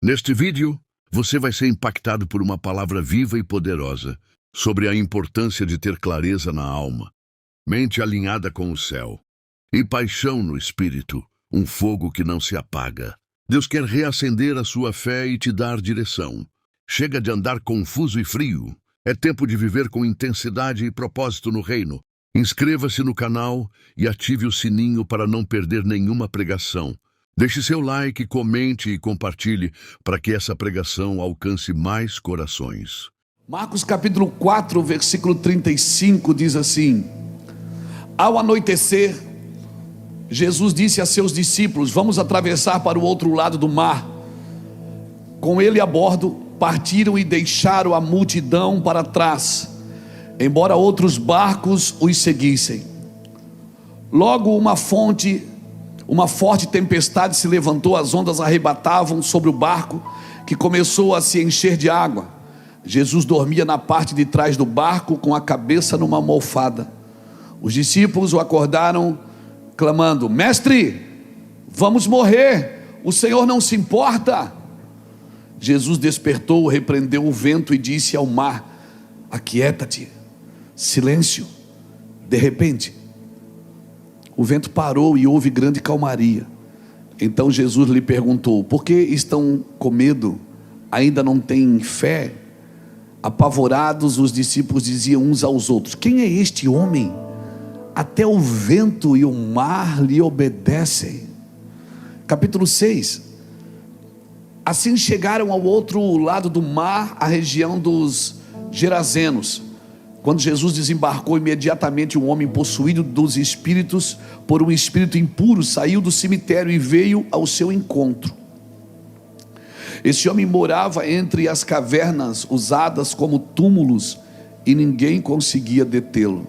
Neste vídeo, você vai ser impactado por uma palavra viva e poderosa sobre a importância de ter clareza na alma, mente alinhada com o céu e paixão no espírito, um fogo que não se apaga. Deus quer reacender a sua fé e te dar direção. Chega de andar confuso e frio. É tempo de viver com intensidade e propósito no reino. Inscreva-se no canal e ative o sininho para não perder nenhuma pregação. Deixe seu like, comente e compartilhe para que essa pregação alcance mais corações. Marcos capítulo 4, versículo 35 diz assim: Ao anoitecer, Jesus disse a seus discípulos: Vamos atravessar para o outro lado do mar. Com ele a bordo, partiram e deixaram a multidão para trás, embora outros barcos os seguissem. Logo uma forte tempestade se levantou, as ondas arrebatavam sobre o barco, que começou a se encher de água. Jesus dormia na parte de trás do barco, com a cabeça numa almofada. Os discípulos o acordaram, clamando: Mestre, vamos morrer, o Senhor não se importa. Jesus despertou, repreendeu o vento e disse ao mar: Aquieta-te, silêncio. De repente, o vento parou e houve grande calmaria. Então Jesus lhe perguntou: Por que estão com medo? Ainda não têm fé? Apavorados, os discípulos diziam uns aos outros: Quem é este homem? Até o vento e o mar lhe obedecem. Capítulo 6. Assim chegaram ao outro lado do mar, a região dos Gerazenos. Quando Jesus desembarcou, imediatamente um homem possuído dos espíritos, por um espírito impuro, saiu do cemitério e veio ao seu encontro. Esse homem morava entre as cavernas usadas como túmulos, e ninguém conseguia detê-lo,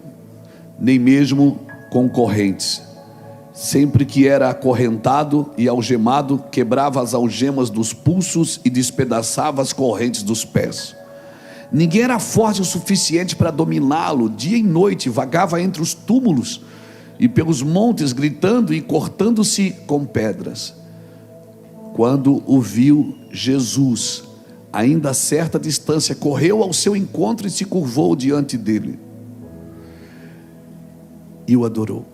nem mesmo com correntes. Sempre que era acorrentado e algemado, quebrava as algemas dos pulsos e despedaçava as correntes dos pés. Ninguém era forte o suficiente para dominá-lo. Dia e noite vagava entre os túmulos e pelos montes, gritando e cortando-se com pedras. Quando o viu Jesus, ainda a certa distância, correu ao seu encontro e se curvou diante dele e o adorou.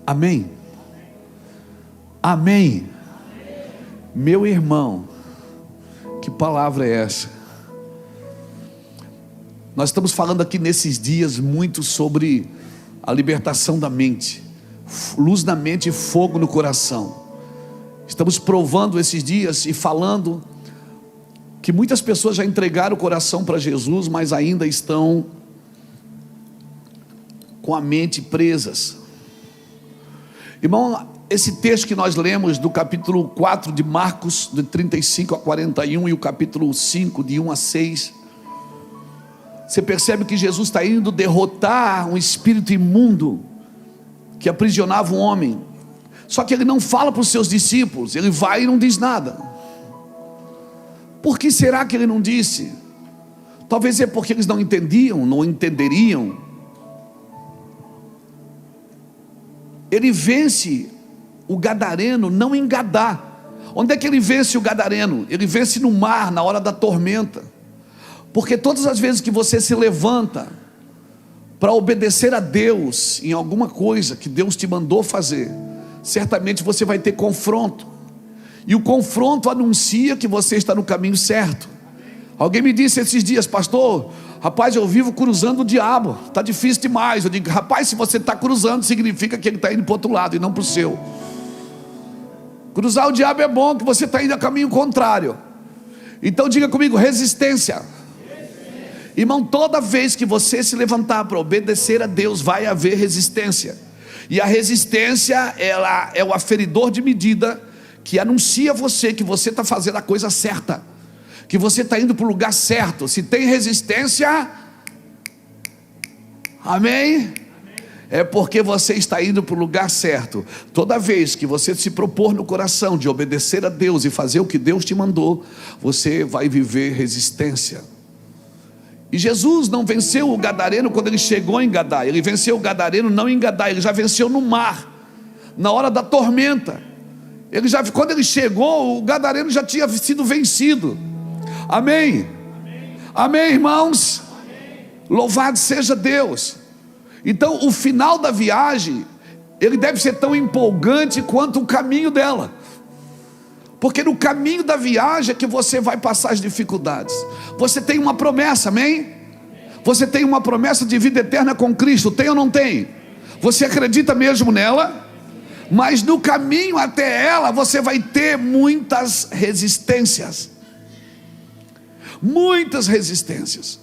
Amém? Amém? Meu irmão, que palavra é essa? Nós estamos falando aqui nesses dias muito sobre a libertação da mente, luz na mente e fogo no coração. Estamos provando esses dias e falando que muitas pessoas já entregaram o coração para Jesus, mas ainda estão com a mente presas. Irmão, esse texto que nós lemos do capítulo 4 de Marcos, de 35 a 41, e o capítulo 5, de 1 a 6, você percebe que Jesus está indo derrotar um espírito imundo que aprisionava um homem. Só que ele não fala para os seus discípulos, ele vai e não diz nada. Por que será que ele não disse? Talvez é porque eles não entendiam, não entenderiam. Ele vence o gadareno não em Gadá. Onde é que ele vence o gadareno? Ele vence no mar, na hora da tormenta. Porque todas as vezes que você se levanta para obedecer a Deus em alguma coisa que Deus te mandou fazer, certamente você vai ter confronto. E o confronto anuncia que você está no caminho certo. Alguém me disse esses dias: Pastor, rapaz, eu vivo cruzando o diabo, está difícil demais. Eu digo: rapaz, se você está cruzando, significa que ele está indo para o outro lado e não para o seu. Cruzar o diabo é bom, que você está indo a caminho contrário. Então diga comigo: resistência. Irmão, toda vez que você se levantar para obedecer a Deus, vai haver resistência. E a resistência, ela é o aferidor de medida que anuncia a você que você está fazendo a coisa certa, que você está indo para o lugar certo. Se tem resistência, amém? É porque você está indo para o lugar certo. Toda vez que você se propor no coração de obedecer a Deus e fazer o que Deus te mandou, você vai viver resistência. E Jesus não venceu o gadareno quando ele chegou em Gadá. Ele venceu o gadareno não em Gadá, ele já venceu no mar, na hora da tormenta. Quando ele chegou, o gadareno já tinha sido vencido. Amém? Amém, irmãos? Louvado seja Deus. Então o final da viagem, ele deve ser tão empolgante quanto o caminho dela, porque no caminho da viagem é que você vai passar as dificuldades. Você tem uma promessa, amém? Você tem uma promessa de vida eterna com Cristo, tem ou não tem? Você acredita mesmo nela? Mas no caminho até ela, você vai ter muitas resistências. Muitas resistências.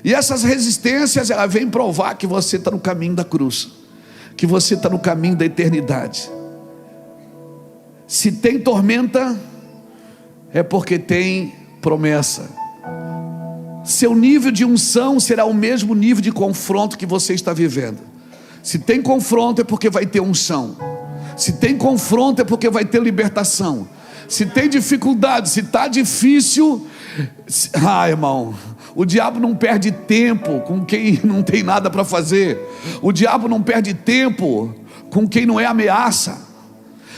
E essas resistências, ela vem provar que você está no caminho da cruz, que você está no caminho da eternidade. Se tem tormenta, é porque tem promessa. Seu nível de unção será o mesmo nível de confronto que você está vivendo. Se tem confronto, é porque vai ter unção. Se tem confronto, é porque vai ter libertação. Se tem dificuldade, se está difícil, irmão, o diabo não perde tempo com quem não tem nada para fazer. O diabo não perde tempo com quem não é ameaça.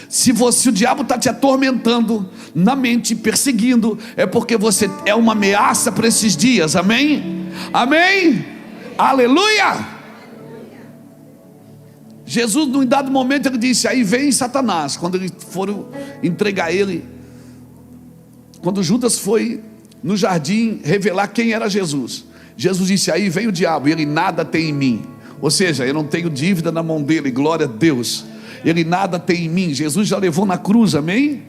Se o diabo está te atormentando na mente, perseguindo, é porque você é uma ameaça para esses dias. Amém? Amém? Aleluia! Jesus, num dado momento, ele disse: aí vem Satanás. Quando eles foram entregar ele, quando Judas foi no jardim revelar quem era Jesus, Jesus disse: aí vem o diabo, e ele nada tem em mim. Ou seja, eu não tenho dívida na mão dele, glória a Deus. Ele nada tem em mim. Jesus já levou na cruz, amém?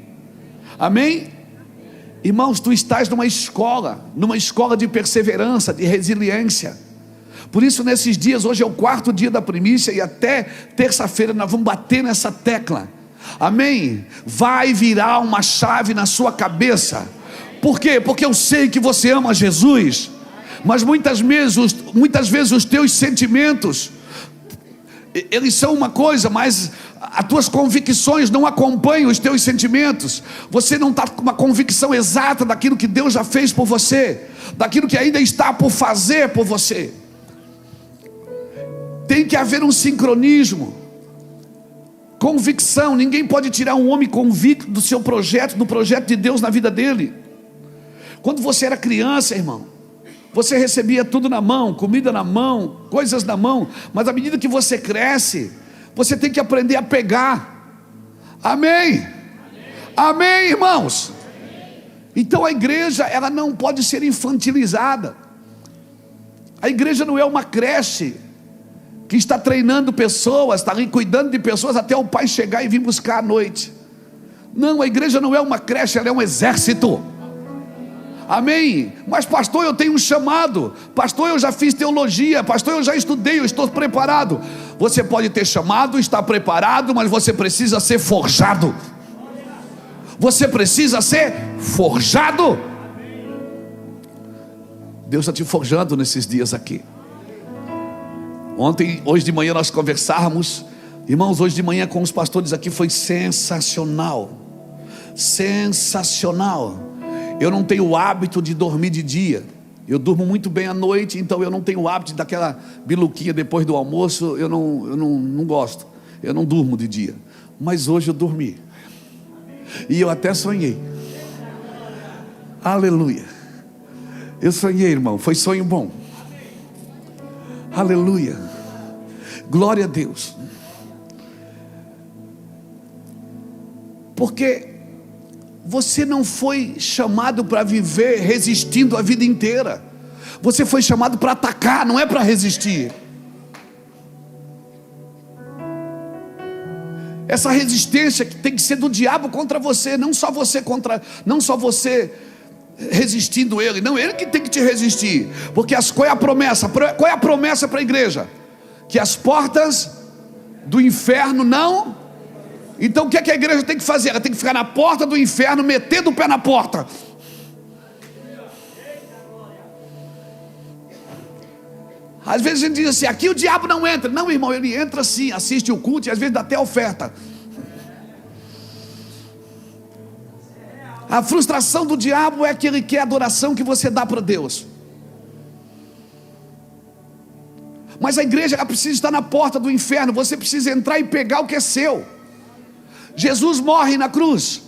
Amém? Irmãos, tu estás numa escola de perseverança, de resiliência. Por isso nesses dias, hoje é o 4º dia da primícia, e até terça-feira nós vamos bater nessa tecla. Amém? Vai virar uma chave na sua cabeça. Por quê? Porque eu sei que você ama Jesus, mas muitas vezes os teus sentimentos, eles são uma coisa, mas as tuas convicções não acompanham os teus sentimentos. Você não está com uma convicção exata daquilo que Deus já fez por você, daquilo que ainda está por fazer por você. Tem que haver um sincronismo. Convicção. Ninguém pode tirar um homem convicto do seu projeto, do projeto de Deus na vida dele. Quando você era criança, irmão, você recebia tudo na mão, comida na mão, coisas na mão. Mas à medida que você cresce, você tem que aprender a pegar. Amém? Amém, irmãos? Então a igreja, ela não pode ser infantilizada. A igreja não é uma creche que está treinando pessoas, está ali cuidando de pessoas até o pai chegar e vir buscar à noite. Não, a igreja não é uma creche, ela é um exército. Amém? Mas pastor, eu tenho um chamado. Pastor, eu já fiz teologia. Pastor, eu já estudei, eu estou preparado. Você pode ter chamado, estar preparado, mas você precisa ser forjado. Você precisa ser forjado. Deus está te forjando nesses dias aqui. Hoje de manhã nós conversávamos, irmãos, hoje de manhã com os pastores aqui foi sensacional. Sensacional. Eu não tenho o hábito de dormir de dia. Eu durmo muito bem à noite, então eu não tenho o hábito daquela biluquinha depois do almoço. Eu não gosto. Eu não durmo de dia. Mas hoje eu dormi. E eu até sonhei. Aleluia. Eu sonhei, irmão. Foi sonho bom. Aleluia. Glória a Deus. Porque você não foi chamado para viver resistindo a vida inteira. Você foi chamado para atacar, não é para resistir. Essa resistência que tem que ser do diabo contra você, não só você resistindo ele, não, ele que tem que te resistir. Porque qual é a promessa? Qual é a promessa para a igreja? Que as portas do inferno não. Então o que é que a igreja tem que fazer? Ela tem que ficar na porta do inferno, metendo o pé na porta. Às vezes a gente diz assim: aqui o diabo não entra. Não, irmão, ele entra sim, assiste o culto e às vezes dá até oferta. A frustração do diabo é que ele quer a adoração que você dá para Deus. Mas a igreja, ela precisa estar na porta do inferno. Você precisa entrar e pegar o que é seu. Jesus morre na cruz.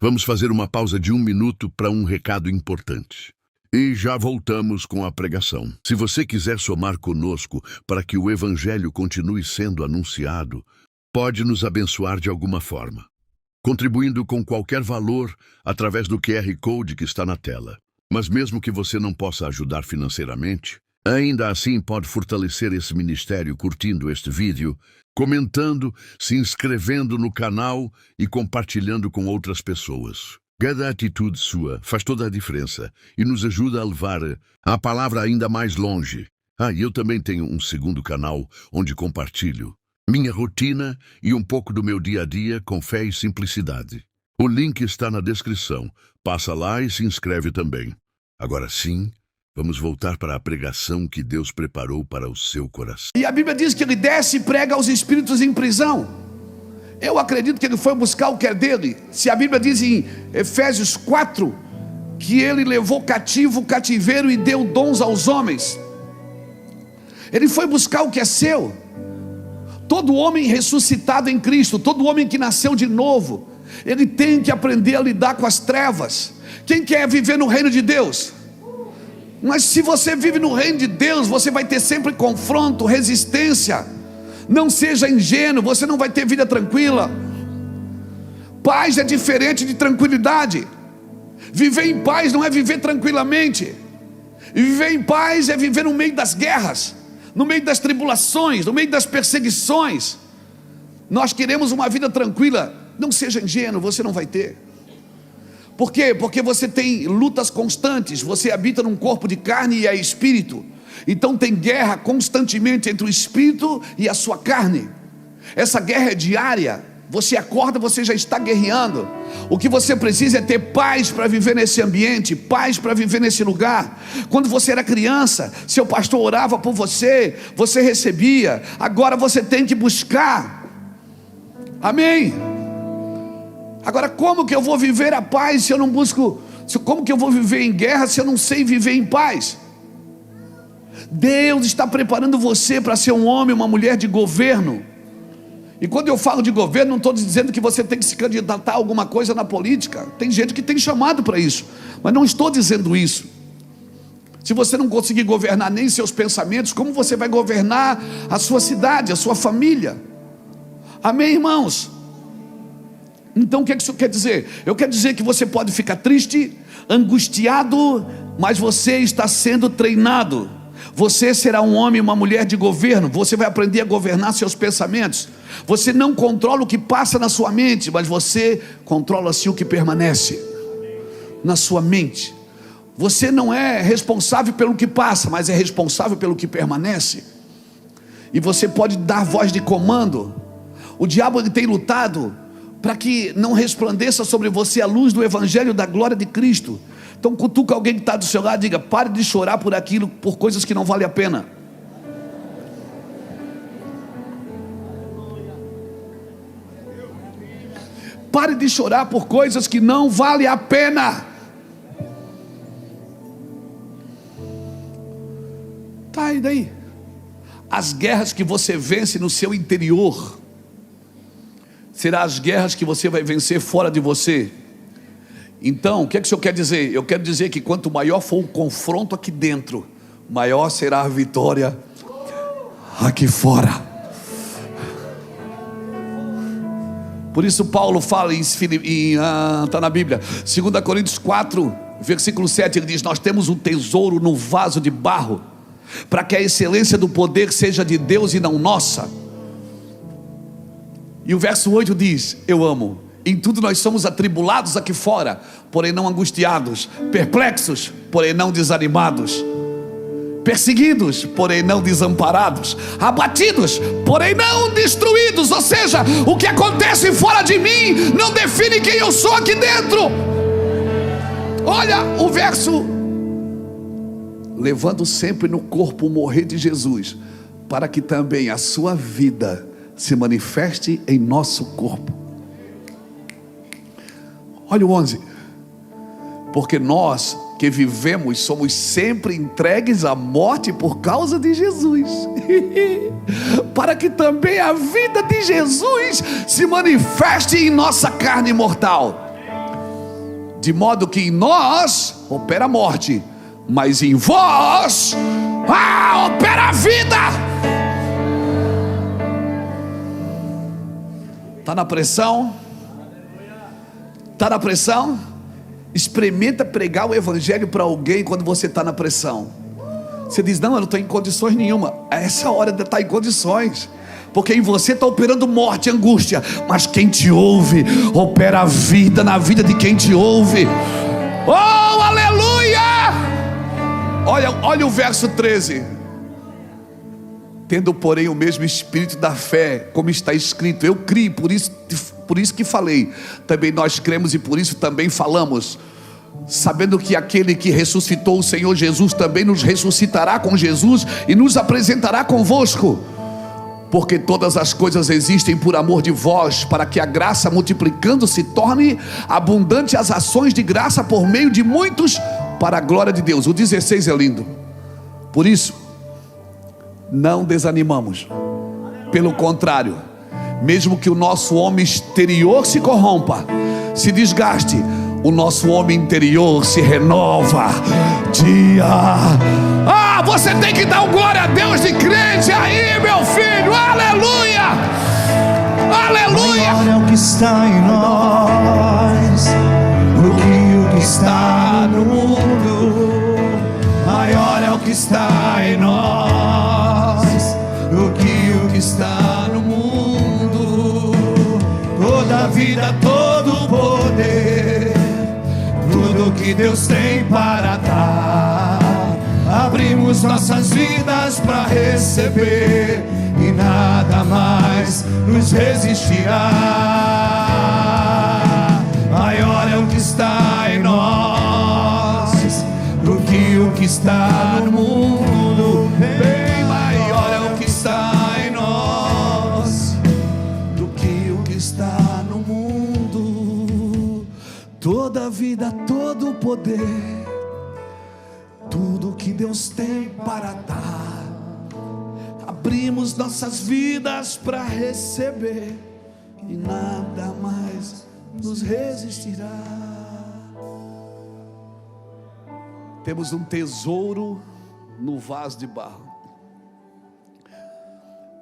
Vamos fazer uma pausa de 1 minuto para um recado importante. E já voltamos com a pregação. Se você quiser somar conosco para que o Evangelho continue sendo anunciado, pode nos abençoar de alguma forma, contribuindo com qualquer valor através do QR Code que está na tela. Mas mesmo que você não possa ajudar financeiramente, ainda assim pode fortalecer esse ministério curtindo este vídeo, comentando, se inscrevendo no canal e compartilhando com outras pessoas. Cada atitude sua faz toda a diferença e nos ajuda a levar a palavra ainda mais longe. E eu também tenho um segundo canal onde compartilho minha rotina e um pouco do meu dia a dia com fé e simplicidade. O link está na descrição. Passa lá e se inscreve também. Agora sim, vamos voltar para a pregação que Deus preparou para o seu coração. E a Bíblia diz que ele desce e prega aos espíritos em prisão. Eu acredito que ele foi buscar o que é dele. Se a Bíblia diz em Efésios 4 que ele levou cativo o cativeiro e deu dons aos homens, ele foi buscar o que é seu. Todo homem ressuscitado em Cristo, todo homem que nasceu de novo, ele tem que aprender a lidar com as trevas. Quem quer viver no reino de Deus? Mas se você vive no reino de Deus, você vai ter sempre confronto, resistência. Não seja ingênuo, você não vai ter vida tranquila. Paz é diferente de tranquilidade. Viver em paz não é viver tranquilamente. Viver em paz é viver no meio das guerras, no meio das tribulações, no meio das perseguições. Nós queremos uma vida tranquila. Não seja ingênuo, você não vai ter. Por quê? Porque você tem lutas constantes. Você habita num corpo de carne e é espírito. Então tem guerra constantemente entre o espírito e a sua carne. Essa guerra é diária. Você acorda, você já está guerreando. O que você precisa é ter paz para viver nesse ambiente, paz para viver nesse lugar. Quando você era criança, seu pastor orava por você, você recebia. Agora você tem que buscar. Amém? Agora, como que eu vou viver a paz se eu não busco? Como que eu vou viver em guerra se eu não sei viver em paz? Deus está preparando você para ser um homem, uma mulher de governo. E quando eu falo de governo, não estou dizendo que você tem que se candidatar a alguma coisa na política. Tem gente que tem chamado para isso, mas não estou dizendo isso. Se você não conseguir governar nem seus pensamentos, como você vai governar a sua cidade, a sua família? Amém, irmãos? Então o que isso quer dizer? Eu quero dizer que você pode ficar triste, angustiado, mas você está sendo treinado. Você será um homem e uma mulher de governo. Você vai aprender a governar seus pensamentos. Você não controla o que passa na sua mente, mas você controla sim o que permanece na sua mente. Você não é responsável pelo que passa, mas é responsável pelo que permanece. E você pode dar voz de comando. O diabo ele tem lutado para que não resplandeça sobre você a luz do Evangelho da glória de Cristo. Então cutuca alguém que está do seu lado e diga: pare de chorar por aquilo, por coisas que não valem a pena. Pare de chorar por coisas que não valem a pena. Tá, e daí? As guerras que você vence no seu interior serão as guerras que você vai vencer fora de você. Então, o que é que o senhor quer dizer? Eu quero dizer que quanto maior for o confronto aqui dentro, maior será a vitória aqui fora. Por isso Paulo fala está na Bíblia, 2 Coríntios 4, versículo 7, ele diz: nós temos um tesouro no vaso de barro, para que a excelência do poder seja de Deus e não nossa. E o verso 8 diz: eu amo. Em tudo nós somos atribulados aqui fora, porém não angustiados, perplexos, porém não desanimados, perseguidos, porém não desamparados, abatidos, porém não destruídos. Ou seja, o que acontece fora de mim não define quem eu sou aqui dentro. Olha o verso: levando sempre no corpo o morrer de Jesus, para que também a sua vida se manifeste em nosso corpo. Olha o 11: porque nós que vivemos, somos sempre entregues à morte por causa de Jesus, para que também a vida de Jesus se manifeste em nossa carne mortal, de modo que em nós opera a morte, mas em vós opera a vida. Está na pressão? Está na pressão? Experimenta pregar o evangelho para alguém quando você está na pressão. Você diz: não, eu não estou em condições nenhuma. É essa hora de estar em condições, porque em você está operando morte, angústia, mas quem te ouve opera a vida na vida de quem te ouve. Oh, aleluia! Olha o verso 13. Tendo, porém, o mesmo espírito da fé, como está escrito: eu criei, por isso que falei. Também nós cremos e por isso também falamos, sabendo que aquele que ressuscitou o Senhor Jesus também nos ressuscitará com Jesus e nos apresentará convosco. Porque todas as coisas existem por amor de vós, para que a graça, multiplicando, se torne abundante as ações de graça por meio de muitos, para a glória de Deus. O 16 é lindo. Por isso não desanimamos, pelo contrário, mesmo que o nosso homem exterior se corrompa, se desgaste, o nosso homem interior se renova dia. Você tem que dar um glória a Deus de crente aí, meu filho. Aleluia, aleluia. Maior é o que está em nós do que o que está no mundo. Maior é o que está em nós do que o que está no mundo. Toda a vida, todo o poder, tudo que Deus tem para dar, abrimos nossas vidas para receber, e nada mais nos resistirá. Maior é o que está em nós do que o que está no mundo. Bem maior é o que está em nós do que o que está no mundo. Toda a vida, todo o poder, tudo que Deus tem para dar, abrimos nossas vidas para receber, e nada mais nos resistirá. Temos um tesouro no vaso de barro.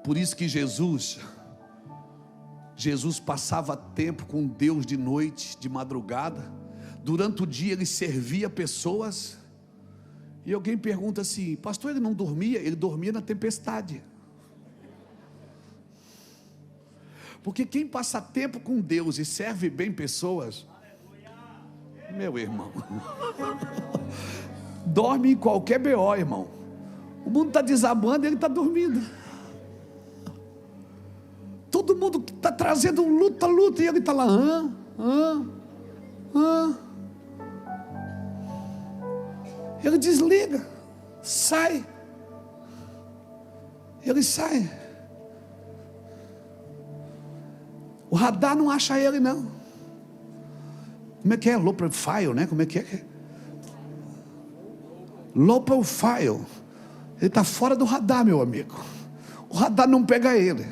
Por isso que Jesus passava tempo com Deus de noite, de madrugada. Durante o dia ele servia pessoas. E alguém pergunta assim: pastor, ele não dormia? Ele dormia na tempestade. Porque quem passa tempo com Deus e serve bem pessoas, meu irmão, dorme em qualquer BO, irmão. O mundo está desabando e ele está dormindo. Todo mundo está trazendo luta, e ele está lá. Ele desliga, sai. Ele sai. O radar não acha ele, não. Como é que é? Low profile, né? Como é que é? Low profile. Ele está fora do radar, meu amigo. O radar não pega ele.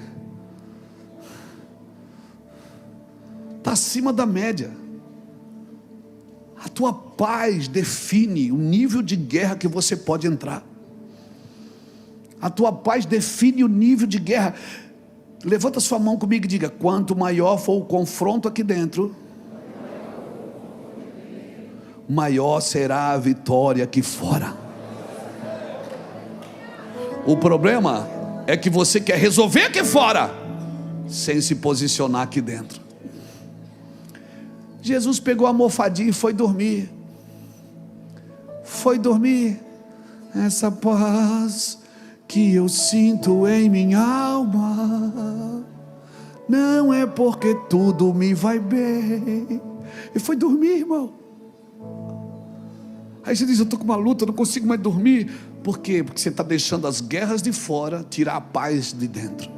Está acima da média. A tua paz define o nível de guerra que você pode entrar. A tua paz define o nível de guerra. Levanta sua mão comigo e diga: quanto maior for o confronto aqui dentro, maior será a vitória aqui fora. O problema é que você quer resolver aqui fora sem se posicionar aqui dentro. Jesus pegou a almofadinha e foi dormir. Foi dormir. Essa paz que eu sinto em minha alma não é porque tudo me vai bem. E foi dormir, irmão. Aí você diz: eu estou com uma luta, eu não consigo mais dormir. Por quê? Porque você está deixando as guerras de fora tirar a paz de dentro.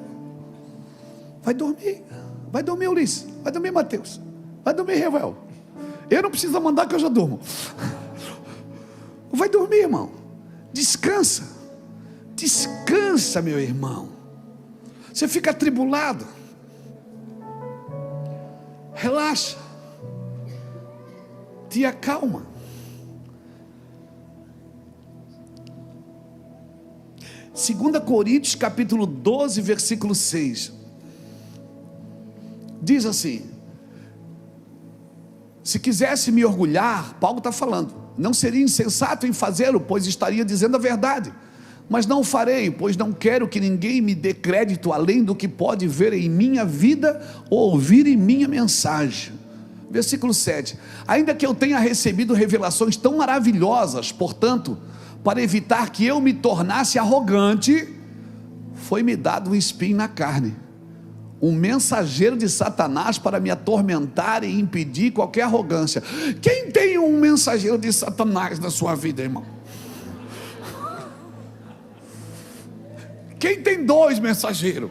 Vai dormir. Vai dormir, Ulisses. Vai dormir, Mateus. Vai dormir, Revel. Eu não preciso mandar, que eu já durmo. Vai dormir, irmão. Descansa. Descansa, meu irmão. Você fica atribulado. Relaxa. Te acalma. Segunda Coríntios capítulo 12, versículo 6. Diz assim: se quisesse me orgulhar, Paulo está falando, não seria insensato em fazê-lo, pois estaria dizendo a verdade. Mas não o farei, pois não quero que ninguém me dê crédito além do que pode ver em minha vida ou ouvir em minha mensagem. Versículo 7. Ainda que eu tenha recebido revelações tão maravilhosas, portanto, para evitar que eu me tornasse arrogante, foi-me dado um espinho na carne, um mensageiro de Satanás para me atormentar e impedir qualquer arrogância. Quem tem um mensageiro de Satanás na sua vida, irmão? Quem tem dois mensageiros?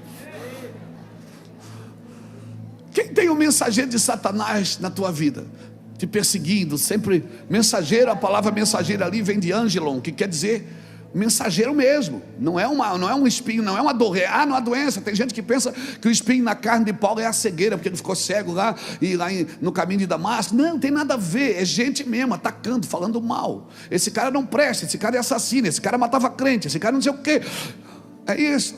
Quem tem um mensageiro de Satanás na tua vida, te perseguindo, sempre mensageiro? A palavra mensageiro ali vem de angelon, que quer dizer mensageiro mesmo. Não é um espinho, não é uma doença. Tem gente que pensa que o espinho na carne de Paulo é a cegueira, porque ele ficou cego lá no caminho de Damasco. Não tem nada a ver, é gente mesmo atacando, falando mal. Esse cara não presta, esse cara é assassino, esse cara matava crente, esse cara não sei o que. É isso.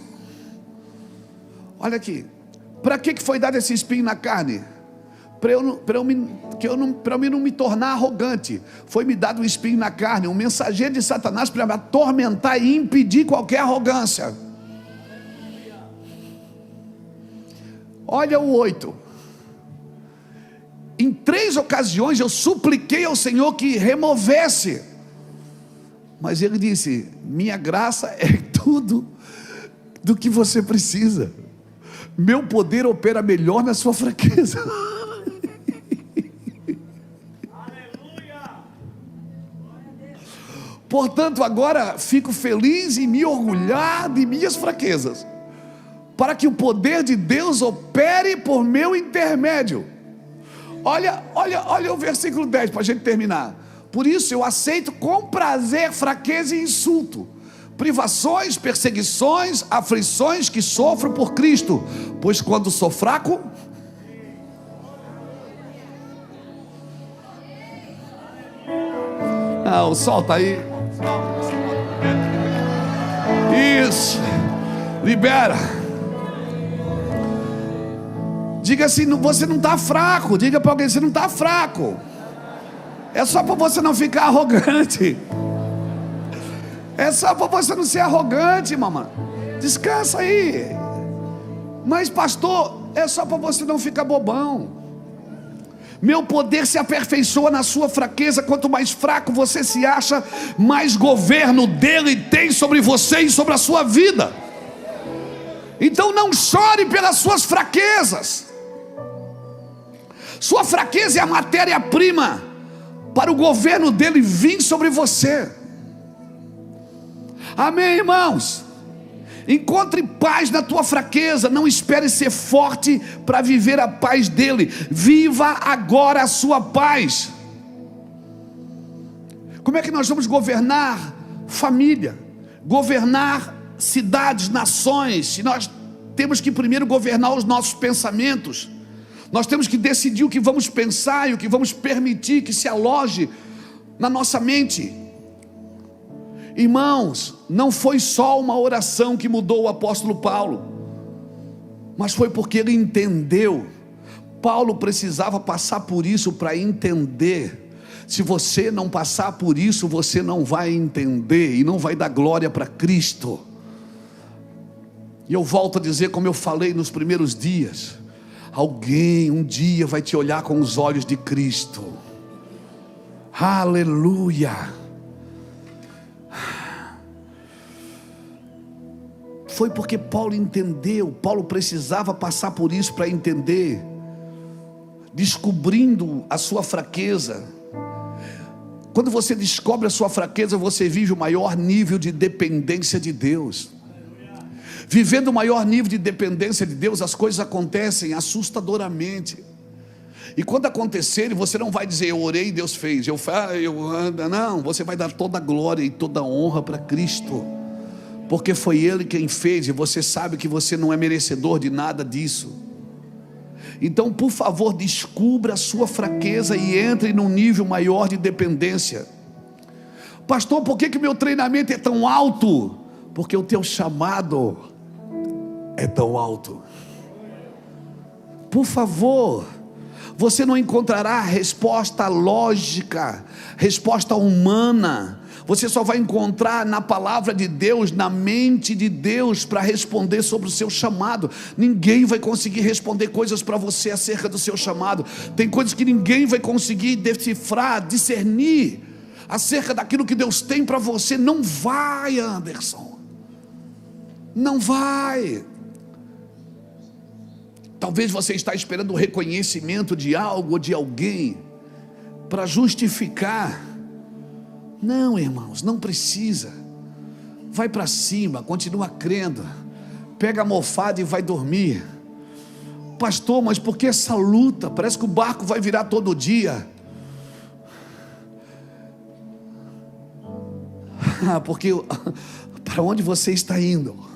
Olha aqui, para que foi dado esse espinho na carne? Para eu não me tornar arrogante. Foi-me dado um espinho na carne, um mensageiro de Satanás para me atormentar e impedir qualquer arrogância. Olha o 8. Em 3 ocasiões eu supliquei ao Senhor que removesse, mas Ele disse: minha graça é tudo do que você precisa. Meu poder opera melhor na sua fraqueza. Portanto, agora fico feliz em me orgulhar de minhas fraquezas, para que o poder de Deus opere por meu intermédio. Olha o versículo 10 para a gente terminar. Por isso eu aceito com prazer fraqueza e insulto, privações, perseguições, aflições que sofro por Cristo, pois quando sou fraco, o sol está aí. Isso, libera. Diga assim: você não está fraco. Diga para alguém: você não está fraco. É só para você não ficar arrogante. É só para você não ser arrogante, mamãe. Descansa aí. Mas pastor, é só para você não ficar bobão. Meu poder se aperfeiçoa na sua fraqueza. Quanto mais fraco você se acha, mais governo dele tem sobre você e sobre a sua vida. Então não chore pelas suas fraquezas. Sua fraqueza é a matéria-prima para o governo dele vir sobre você. Amém, irmãos? Encontre paz na tua fraqueza. Não espere ser forte para viver a paz dele. Viva agora a sua paz. Como é que nós vamos governar família, governar cidades, nações, se nós temos que primeiro governar os nossos pensamentos? Nós temos que decidir o que vamos pensar e o que vamos permitir que se aloje na nossa mente. Irmãos, não foi só uma oração que mudou o apóstolo Paulo, mas foi porque ele entendeu. Paulo precisava passar por isso para entender. Se você não passar por isso, você não vai entender e não vai dar glória para Cristo. E eu volto a dizer, como eu falei nos primeiros dias, alguém um dia vai te olhar com os olhos de Cristo. Aleluia. Foi porque Paulo entendeu. Paulo precisava passar por isso para entender. Descobrindo a sua fraqueza. Quando você descobre a sua fraqueza, você vive o maior nível de dependência de Deus. Vivendo o maior nível de dependência de Deus, as coisas acontecem assustadoramente. E quando acontecer, você não vai dizer, eu orei e Deus fez. Não, você vai dar toda a glória e toda a honra para Cristo, porque foi Ele quem fez, e você sabe que você não é merecedor de nada disso. Então, por favor, descubra a sua fraqueza e entre num nível maior de dependência. Pastor, por que meu treinamento é tão alto? Porque o teu chamado é tão alto. Por favor, você não encontrará resposta lógica, resposta humana. Você só vai encontrar na palavra de Deus, na mente de Deus, para responder sobre o seu chamado. Ninguém vai conseguir responder coisas para você acerca do seu chamado. Tem coisas que ninguém vai conseguir decifrar, discernir acerca daquilo que Deus tem para você. Não vai, Anderson, não vai. Talvez você está esperando o reconhecimento de algo ou de alguém para justificar. Não, irmãos, não precisa. Vai para cima, continua crendo. Pega a almofada e vai dormir. Pastor, mas por que essa luta? Parece que o barco vai virar todo dia. Porque para onde você está indo?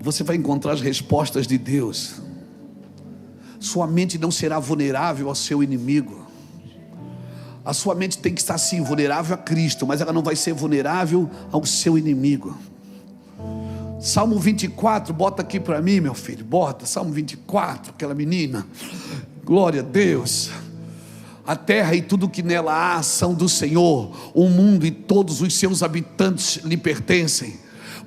Você vai encontrar as respostas de Deus. Sua mente não será vulnerável ao seu inimigo. A sua mente tem que estar sim vulnerável a Cristo, mas ela não vai ser vulnerável ao seu inimigo. Salmo 24, bota aqui para mim, meu filho, bota, Salmo 24, aquela menina. Glória a Deus. A terra e tudo que nela há são do Senhor, o mundo e todos os seus habitantes lhe pertencem.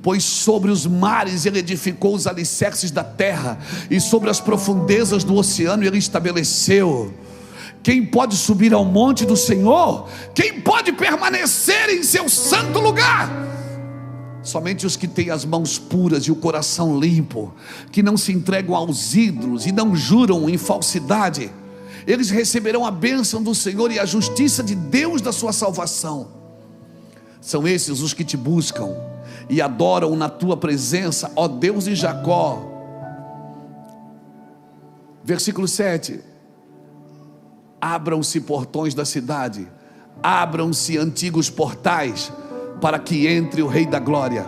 Pois sobre os mares ele edificou os alicerces da terra, e sobre as profundezas do oceano ele estabeleceu. Quem pode subir ao monte do Senhor? Quem pode permanecer em seu santo lugar? Somente os que têm as mãos puras e o coração limpo, que não se entregam aos ídolos e não juram em falsidade. Eles receberão a bênção do Senhor e a justiça de Deus da sua salvação. São esses os que te buscam e adoram na tua presença, ó Deus de Jacó. Versículo 7. Abram-se portões da cidade, abram-se antigos portais, para que entre o Rei da Glória.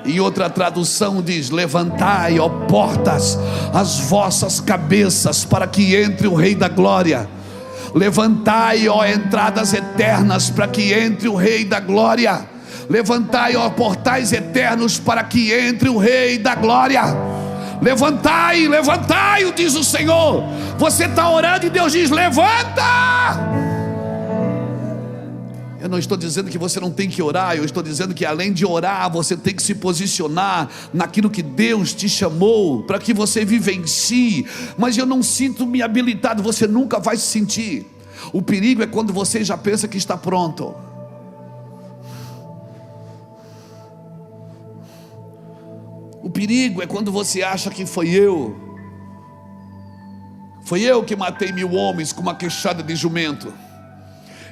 E outra tradução diz: levantai, ó portas, as vossas cabeças, para que entre o Rei da Glória. Levantai, ó entradas eternas, para que entre o Rei da Glória. Levantai, ó portais eternos, para que entre o Rei da Glória. Levantai, levantai, diz o Senhor. Você está orando e Deus diz: levanta. Eu não estou dizendo que você não tem que orar. Eu estou dizendo que além de orar, você tem que se posicionar naquilo que Deus te chamou, para que você vivencie. Mas eu não sinto-me habilitado. Você nunca vai se sentir. O perigo é quando você já pensa que está pronto. O perigo é quando você acha que foi eu que matei 1000 homens com uma queixada de jumento.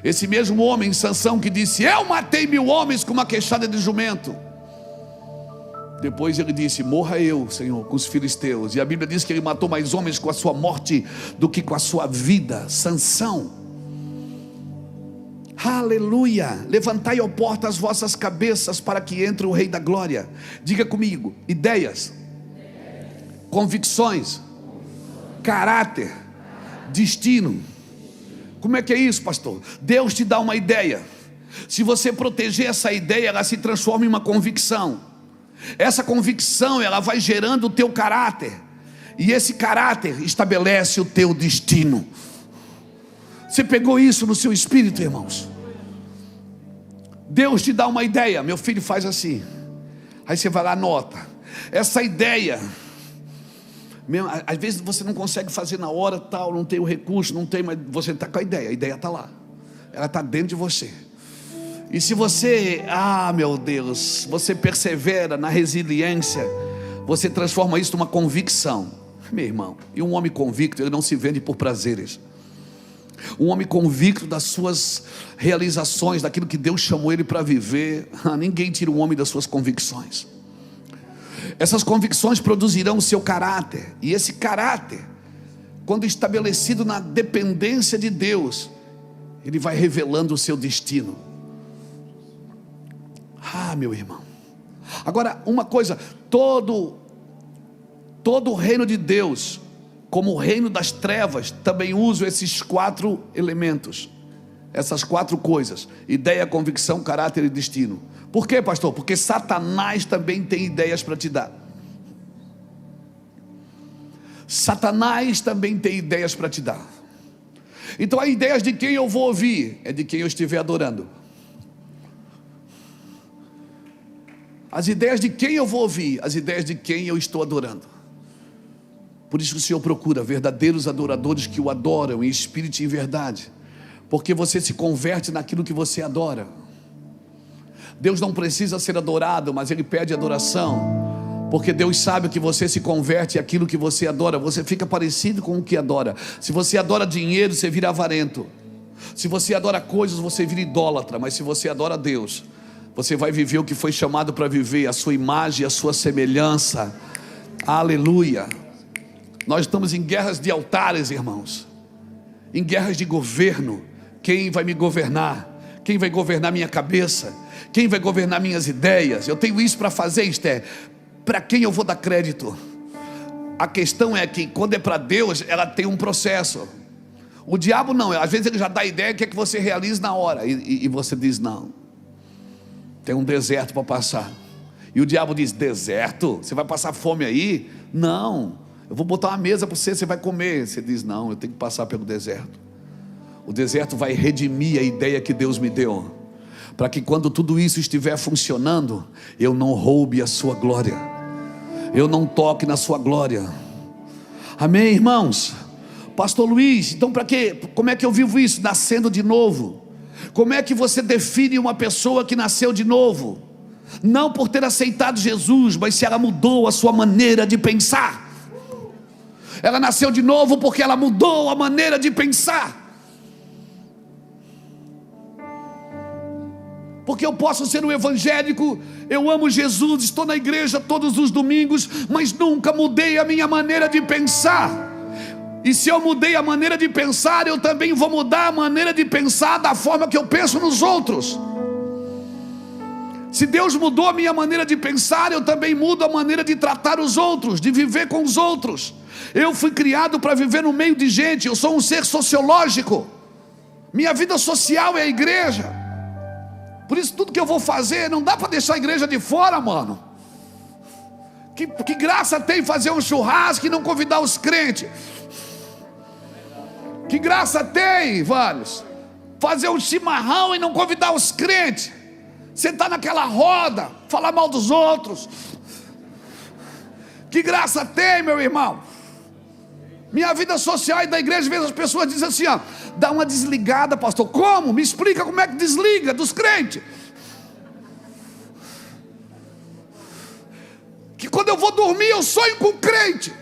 Esse mesmo homem, Sansão, que disse: eu matei 1000 homens com uma queixada de jumento. Depois ele disse: morra eu, Senhor, com os filisteus. E a Bíblia diz que ele matou mais homens com a sua morte do que com a sua vida. Sansão. Aleluia. Levantai, ó porta, as vossas cabeças, para que entre o Rei da Glória. Diga comigo: ideias, convicções, caráter, destino. Como é que é isso, pastor? Deus te dá uma ideia. Se você proteger essa ideia, ela se transforma em uma convicção. Essa convicção, ela vai gerando o teu caráter, e esse caráter estabelece o teu destino. Você pegou isso no seu espírito, irmãos? Deus te dá uma ideia: meu filho, faz assim. Aí você vai lá, anota. Essa ideia, às vezes você não consegue fazer na hora, tal, não tem o recurso, não tem, mas você está com a ideia está lá, ela está dentro de você. E se você, meu Deus, você persevera na resiliência, você transforma isso numa convicção, meu irmão. E um homem convicto, ele não se vende por prazeres. Um homem convicto das suas realizações, daquilo que Deus chamou ele para viver, ninguém tira um homem das suas convicções. Essas convicções produzirão o seu caráter, e esse caráter quando estabelecido na dependência de Deus, ele vai revelando o seu destino. Meu irmão. Agora, uma coisa, todo o reino de Deus, como o reino das trevas, também usa esses 4 elementos, essas 4 coisas: ideia, convicção, caráter e destino. Por quê, pastor? Porque Satanás também tem ideias para te dar. Satanás também tem ideias para te dar. Então, as ideias de quem eu vou ouvir é de quem eu estiver adorando. As ideias de quem eu vou ouvir, as ideias de quem eu estou adorando. Por isso que o Senhor procura verdadeiros adoradores que o adoram em espírito e em verdade, porque você se converte naquilo que você adora. Deus não precisa ser adorado, mas Ele pede adoração, porque Deus sabe que você se converte àquilo que você adora. Você fica parecido com o que adora. Se você adora dinheiro, você vira avarento. Se você adora coisas, você vira idólatra. Mas se você adora Deus, você vai viver o que foi chamado para viver, a sua imagem, a sua semelhança. Aleluia. Nós estamos em guerras de altares, irmãos, em guerras de governo. Quem vai me governar? Quem vai governar minha cabeça? Quem vai governar minhas ideias? Eu tenho isso para fazer, Esther. Para quem eu vou dar crédito? A questão é que quando é para Deus, ela tem um processo. O diabo não, às vezes ele já dá a ideia que é que você realize na hora, e você diz não, tem um deserto para passar. E o diabo diz: deserto? Você vai passar fome aí? Não, eu vou botar uma mesa para você, você vai comer. Você diz: não, eu tenho que passar pelo deserto. O deserto vai redimir a ideia que Deus me deu, para que quando tudo isso estiver funcionando, eu não roube a sua glória, eu não toque na sua glória. Amém, irmãos? Pastor Luiz, então para quê? Como é que eu vivo isso? Nascendo de novo. Como é que você define uma pessoa que nasceu de novo? Não por ter aceitado Jesus, mas se ela mudou a sua maneira de pensar. Ela nasceu de novo porque ela mudou a maneira de pensar. Porque eu posso ser um evangélico, eu amo Jesus, estou na igreja todos os domingos, mas nunca mudei a minha maneira de pensar. E se eu mudei a maneira de pensar, eu também vou mudar a maneira de pensar da forma que eu penso nos outros. Se Deus mudou a minha maneira de pensar, eu também mudo a maneira de tratar os outros, de viver com os outros. Eu fui criado para viver no meio de gente, eu sou um ser sociológico. Minha vida social é a igreja. Por isso tudo que eu vou fazer, não dá para deixar a igreja de fora, mano. Que graça tem fazer um churrasco e não convidar os crentes? Que graça tem, vários, fazer um chimarrão e não convidar os crentes? Sentar naquela roda, falar mal dos outros. Que graça tem, meu irmão? Minha vida social e da igreja, às vezes as pessoas dizem assim, ó, dá uma desligada, pastor. Como? Me explica como é que desliga dos crentes. Que quando eu vou dormir eu sonho com crente.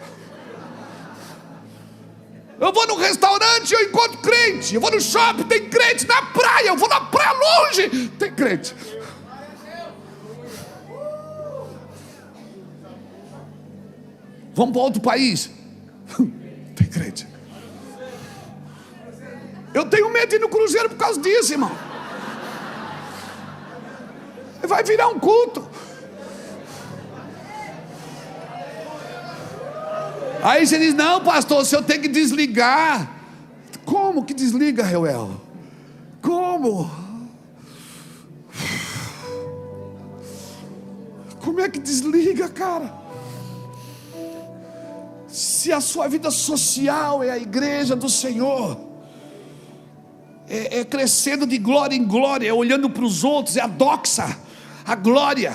Eu vou no restaurante e eu encontro crente. Eu vou no shopping, tem crente. Na praia, eu vou na praia longe, tem crente. Vamos para outro país, tem crente. Eu tenho medo de ir no cruzeiro por causa disso, irmão. Vai virar um culto. Aí você diz: não, pastor, o senhor tem que desligar. Como que desliga, Reuel? Como? Como é que desliga, cara? Se a sua vida social é a igreja do Senhor, é crescendo de glória em glória, é olhando para os outros, é a doxa, a glória,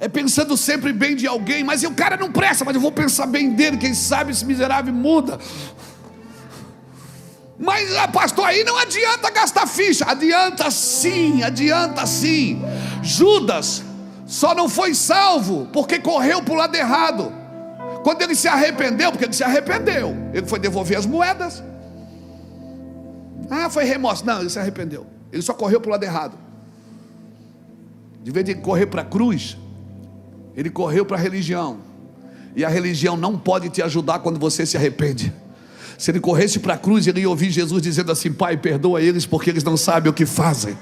é pensando sempre bem de alguém. Mas o cara não presta, mas eu vou pensar bem dele, quem sabe esse miserável muda. Mas pastor, aí não adianta gastar ficha. Adianta sim, adianta sim. Judas só não foi salvo porque correu para o lado errado. Quando ele se arrependeu, porque ele se arrependeu, ele foi devolver as moedas. Foi remorso. Não, ele se arrependeu. Ele só correu para o lado errado. De vez de correr para a cruz, ele correu para a religião. E a religião não pode te ajudar quando você se arrepende. Se ele corresse para a cruz, ele ia ouvir Jesus dizendo assim: Pai, perdoa eles porque eles não sabem o que fazem.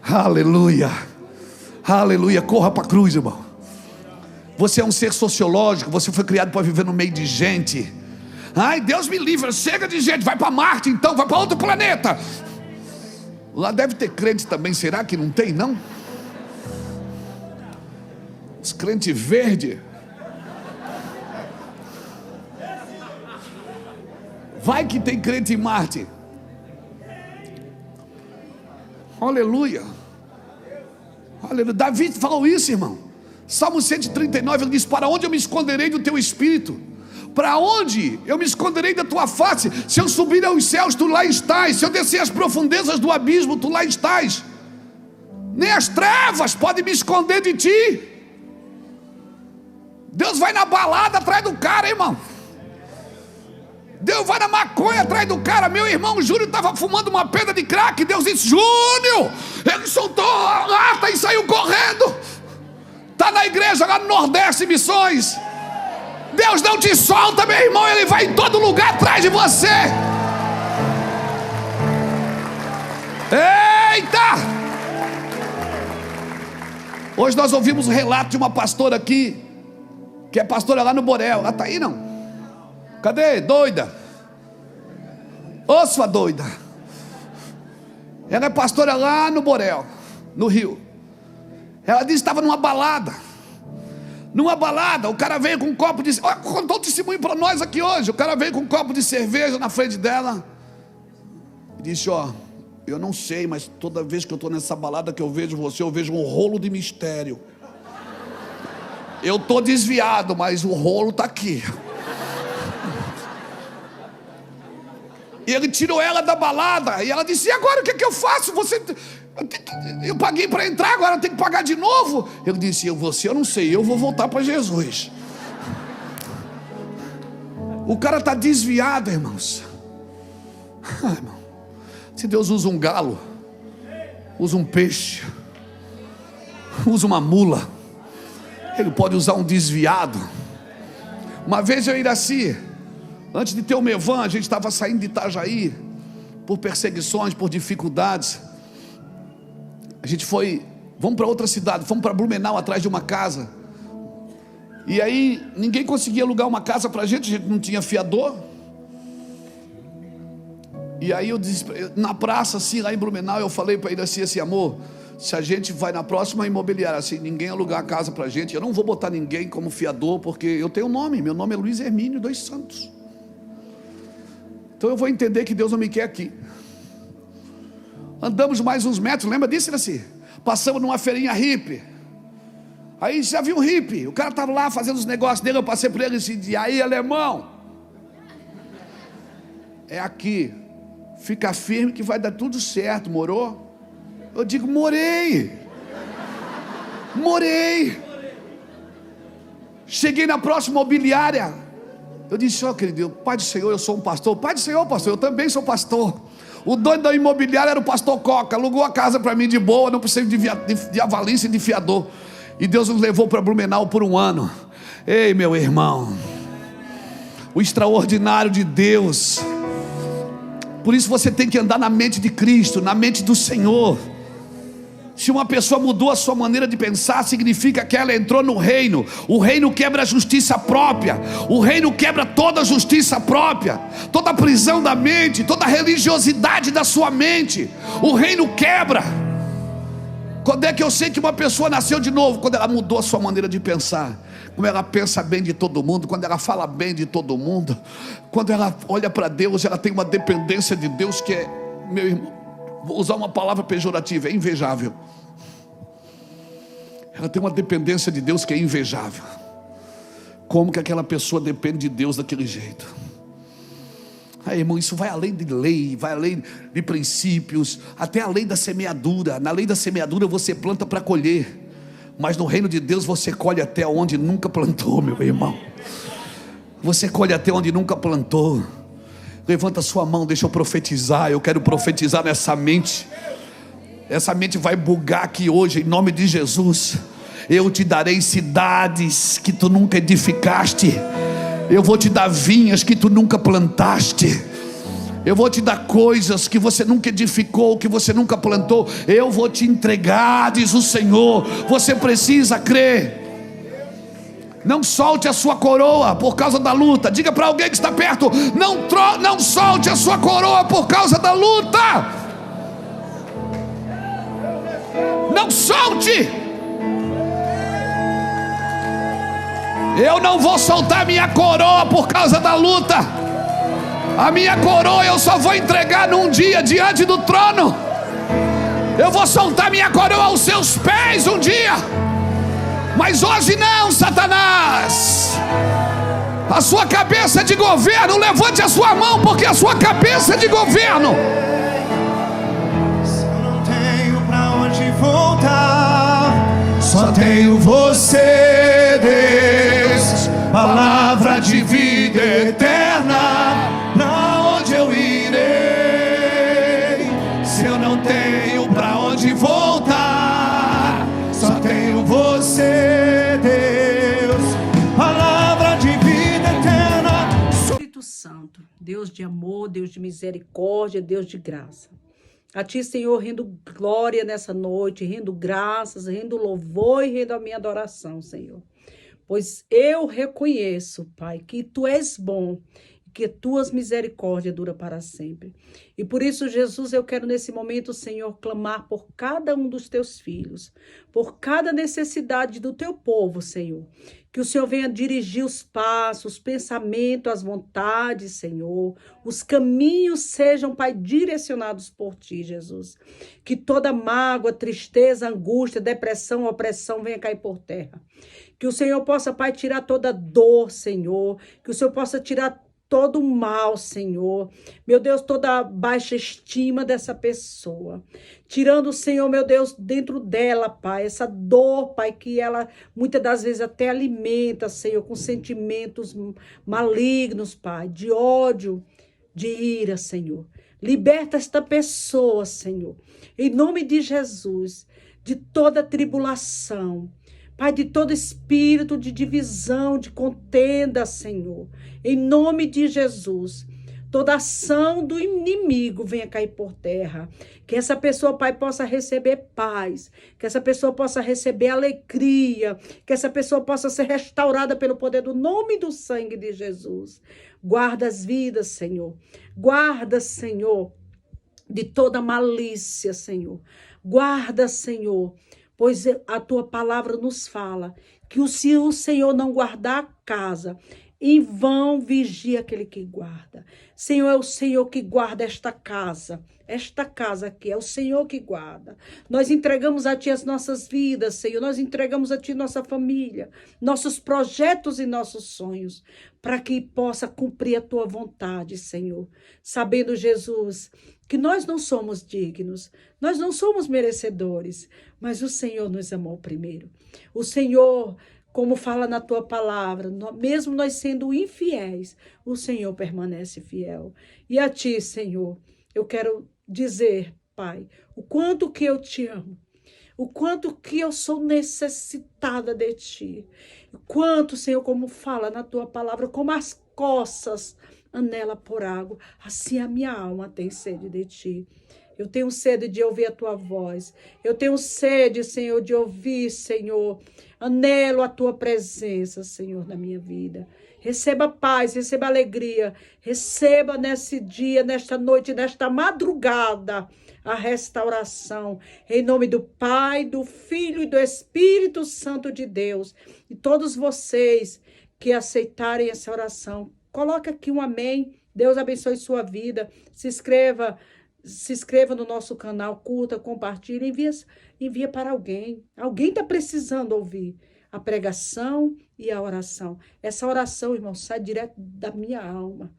Aleluia, aleluia. Corra para a cruz, irmão. Você é um ser sociológico, você foi criado para viver no meio de gente. Ai, Deus me livre, chega de gente, vai para Marte então, vai para outro planeta. Lá deve ter crente também, será que não tem não? Os crentes verdes. Vai que tem crente em Marte. Aleluia. Aleluia. Davi falou isso, irmão. Salmo 139, ele diz: para onde eu me esconderei do teu espírito? Para onde eu me esconderei da tua face? Se eu subir aos céus, tu lá estás. Se eu descer às profundezas do abismo, tu lá estás. Nem as trevas podem me esconder de ti. Deus vai na balada atrás do cara, irmão. Deus vai na maconha atrás do cara. Meu irmão Júnior estava fumando uma pedra de crack. Deus disse: Júnior, ele soltou a lata e saiu correndo. Está na igreja lá no Nordeste, Missões. Deus não te solta, meu irmão. Ele vai em todo lugar atrás de você. Eita! Hoje nós ouvimos o relato de uma pastora aqui, que é pastora lá no Borel. Ela está aí não? Cadê? Doida. Ô sua doida. Ela é pastora lá no Borel, no Rio. Ela disse que estava numa balada. Numa balada, o cara veio com um copo de... contou um testemunho para nós aqui hoje. O cara veio com um copo de cerveja na frente dela e disse: ó, eu não sei, mas toda vez que eu estou nessa balada que eu vejo você, eu vejo um rolo de mistério. Eu estou desviado, mas o rolo está aqui. E ele tirou ela da balada. E ela disse: e agora o que é que eu faço? Eu paguei para entrar, agora eu tenho que pagar de novo. Ele disse: eu não sei, eu vou voltar para Jesus. O cara está desviado, irmãos. Irmão, se Deus usa um galo, usa um peixe, usa uma mula, Ele pode usar um desviado. Uma vez eu e Iraci, antes de ter o Mevan, a gente estava saindo de Itajaí, por perseguições, por dificuldades. A gente foi, vamos para outra cidade, fomos para Blumenau, atrás de uma casa. E aí, ninguém conseguia alugar uma casa para a gente não tinha fiador. E aí eu disse, na praça assim, lá em Blumenau, eu falei para ele assim: amor, se a gente vai na próxima imobiliária, assim, ninguém alugar a casa para a gente, eu não vou botar ninguém como fiador, porque eu tenho um nome, meu nome é Luiz Hermínio dos Santos. Então eu vou entender que Deus não me quer aqui. Andamos mais uns metros, lembra disso, assim? Passamos numa feirinha hippie. Aí já viu um hippie, o cara estava lá fazendo os negócios dele, eu passei por ele e disse: e aí, alemão? É aqui, fica firme que vai dar tudo certo, morou? Eu digo: morei. Cheguei na próxima imobiliária. Eu disse: ó, querido, Pai do Senhor, eu sou um pastor. Pai do Senhor, pastor, eu também sou pastor. O dono da imobiliária era o pastor Coca, alugou a casa para mim de boa, não precisei de avalista e de fiador. E Deus nos levou para Blumenau por um ano. Ei, meu irmão, o extraordinário de Deus. Por isso você tem que andar na mente de Cristo, na mente do Senhor. Se uma pessoa mudou a sua maneira de pensar, significa que ela entrou no reino. O reino quebra a justiça própria. O reino quebra toda a justiça própria, toda a prisão da mente, toda a religiosidade da sua mente. O reino quebra. Quando é que eu sei que uma pessoa nasceu de novo? Quando ela mudou a sua maneira de pensar. Quando ela pensa bem de todo mundo, quando ela fala bem de todo mundo, quando ela olha para Deus, ela tem uma dependência de Deus que é, meu irmão, vou usar uma palavra pejorativa, é invejável. Ela tem uma dependência de Deus que é invejável. Como que aquela pessoa depende de Deus daquele jeito? Aí, irmão, isso vai além de lei, vai além de princípios, até a lei da semeadura. Na lei da semeadura você planta para colher, mas no reino de Deus você colhe até onde nunca plantou, meu irmão. Você colhe até onde nunca plantou. Levanta sua mão, deixa eu profetizar. Eu quero profetizar nessa mente. Essa mente vai bugar aqui hoje, em nome de Jesus. Eu te darei cidades que tu nunca edificaste. Eu vou te dar vinhas que tu nunca plantaste. Eu vou te dar coisas que você nunca edificou, que você nunca plantou. Eu vou te entregar, diz o Senhor. Você precisa crer. Não solte a sua coroa por causa da luta. Diga para alguém que está perto: não solte a sua coroa por causa da luta. Não solte. Eu não vou soltar minha coroa por causa da luta. A minha coroa eu só vou entregar num dia diante do trono. Eu vou soltar minha coroa aos seus pés um dia. Mas hoje não, Satanás. A sua cabeça de governo, levante a sua mão, porque a sua cabeça de governo. Se eu não tenho pra onde voltar, só tenho você, Deus. Palavra de vida eterna, pra onde eu irei? Se eu não tenho pra onde voltar, só tenho você, Deus. Palavra de vida eterna. Espírito Santo, Deus de amor, Deus de misericórdia, Deus de graça. A Ti, Senhor, rendo glória nessa noite, rendo graças, rendo louvor e rendo a minha adoração, Senhor. Pois eu reconheço, Pai, que Tu és bom, que Tuas misericórdias duram para sempre. E por isso, Jesus, eu quero nesse momento, Senhor, clamar por cada um dos Teus filhos, por cada necessidade do Teu povo, Senhor. Que o Senhor venha dirigir os passos, os pensamentos, as vontades, Senhor. Os caminhos sejam, Pai, direcionados por Ti, Jesus. Que toda mágoa, tristeza, angústia, depressão, opressão venha cair por terra. Que o Senhor possa, Pai, tirar toda dor, Senhor. Que o Senhor possa tirar todo o mal, Senhor. Meu Deus, toda a baixa estima dessa pessoa. Tirando, Senhor, meu Deus, dentro dela, Pai, essa dor, Pai, que ela muitas das vezes até alimenta, Senhor, com sentimentos malignos, Pai, de ódio, de ira, Senhor. Liberta esta pessoa, Senhor, em nome de Jesus, de toda tribulação, Pai, de todo espírito de divisão, de contenda, Senhor. Em nome de Jesus, toda ação do inimigo venha cair por terra. Que essa pessoa, Pai, possa receber paz. Que essa pessoa possa receber alegria. Que essa pessoa possa ser restaurada pelo poder do nome e do sangue de Jesus. Guarda as vidas, Senhor. Guarda, Senhor, de toda malícia, Senhor. Guarda, Senhor, pois a tua palavra nos fala que se o Senhor não guardar a casa, em vão vigia aquele que guarda. Senhor, é o Senhor que guarda esta casa aqui, é o Senhor que guarda. Nós entregamos a Ti as nossas vidas, Senhor, nós entregamos a Ti nossa família, nossos projetos e nossos sonhos, para que possa cumprir a Tua vontade, Senhor. Sabendo, Jesus, que nós não somos dignos, nós não somos merecedores, mas o Senhor nos amou primeiro. O Senhor, como fala na Tua palavra, mesmo nós sendo infiéis, o Senhor permanece fiel. E a Ti, Senhor, eu quero dizer, Pai, o quanto que eu Te amo, o quanto que eu sou necessitada de Ti, o quanto, Senhor, como fala na Tua palavra, como as coças anela por água, assim a minha alma tem sede de Ti. Eu tenho sede de ouvir a Tua voz. Eu tenho sede, Senhor, de ouvir, Senhor. Anelo a Tua presença, Senhor, na minha vida. Receba paz, receba alegria. Receba nesse dia, nesta noite, nesta madrugada, a restauração. Em nome do Pai, do Filho e do Espírito Santo de Deus. E todos vocês que aceitarem essa oração, coloque aqui um amém. Deus abençoe sua vida. Se inscreva no nosso canal, curta, compartilhe, envia para alguém. Alguém está precisando ouvir a pregação e a oração. Essa oração, irmão, sai direto da minha alma,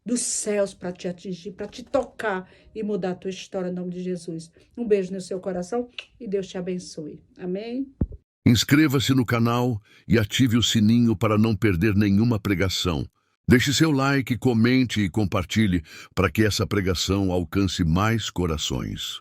dos céus, para te atingir, para te tocar e mudar a tua história em nome de Jesus. Um beijo no seu coração e Deus te abençoe. Amém? Inscreva-se no canal e ative o sininho para não perder nenhuma pregação. Deixe seu like, comente e compartilhe para que essa pregação alcance mais corações.